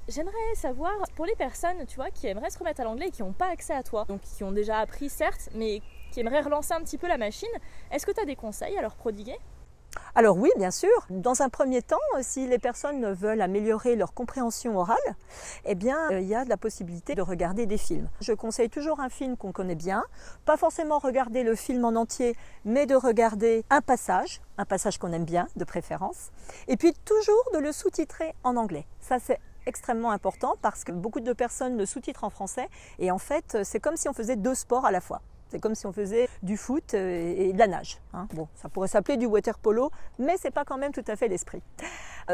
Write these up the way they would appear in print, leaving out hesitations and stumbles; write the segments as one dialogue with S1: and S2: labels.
S1: J'aimerais savoir, pour les personnes, tu vois, qui aimeraient se remettre à l'anglais et qui n'ont pas accès à toi, donc qui ont déjà appris certes, mais qui aimeraient relancer un petit peu la machine, est-ce que tu as des conseils à leur prodiguer?
S2: Alors oui, bien sûr. Dans un premier temps, si les personnes veulent améliorer leur compréhension orale, eh bien, il y a de la possibilité de regarder des films. Je conseille toujours un film qu'on connaît bien, pas forcément regarder le film en entier, mais de regarder un passage qu'on aime bien, de préférence, et puis toujours de le sous-titrer en anglais. Ça, c'est extrêmement important parce que beaucoup de personnes le sous-titrent en français et en fait, c'est comme si on faisait deux sports à la fois. C'est comme si on faisait du foot et de la nage. Bon, ça pourrait s'appeler du water polo, mais ce n'est pas quand même tout à fait l'esprit.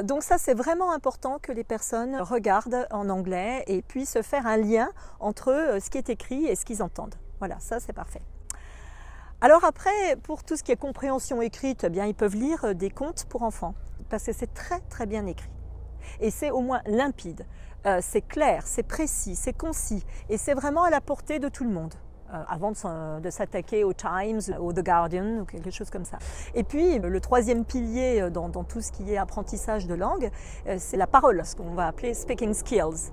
S2: Donc ça, c'est vraiment important que les personnes regardent en anglais et puissent faire un lien entre ce qui est écrit et ce qu'ils entendent. Voilà, ça c'est parfait. Alors après, pour tout ce qui est compréhension écrite, eh bien, ils peuvent lire des contes pour enfants, parce que c'est très très bien écrit. Et c'est au moins limpide, c'est clair, c'est précis, c'est concis, et c'est vraiment à la portée de tout le monde. Avant de s'attaquer au Times, au The Guardian ou quelque chose comme ça. Et puis le troisième pilier dans tout ce qui est apprentissage de langue, c'est la parole, ce qu'on va appeler speaking skills.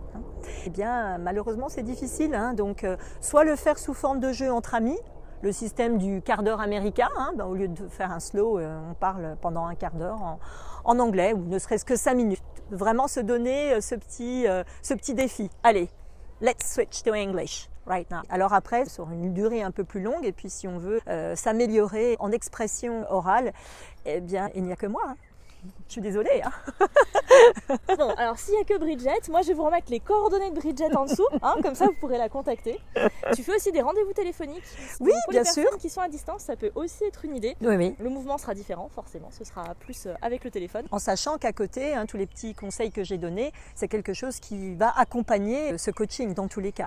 S2: Eh bien malheureusement c'est difficile, donc soit le faire sous forme de jeu entre amis, le système du quart d'heure américain, au lieu de faire un slow, on parle pendant un quart d'heure en anglais, ou ne serait-ce que 5 minutes. Vraiment se donner ce petit défi. Allez, let's switch to English. Right now. Alors après, sur une durée un peu plus longue, et puis si on veut s'améliorer en expression orale, eh bien, il n'y a que moi. Je suis désolée.
S1: Bon, alors s'il n'y a que Bridget, moi je vais vous remettre les coordonnées de Bridget en dessous, comme ça vous pourrez la contacter. Tu fais aussi des rendez-vous téléphoniques.
S2: Oui,
S1: pour
S2: bien
S1: les
S2: sûr.
S1: personnes qui sont à distance, ça peut aussi être une idée.
S2: Oui.
S1: Le mouvement sera différent, forcément, ce sera plus avec le téléphone.
S2: En sachant qu'à côté, tous les petits conseils que j'ai donnés, c'est quelque chose qui va accompagner ce coaching dans tous les cas.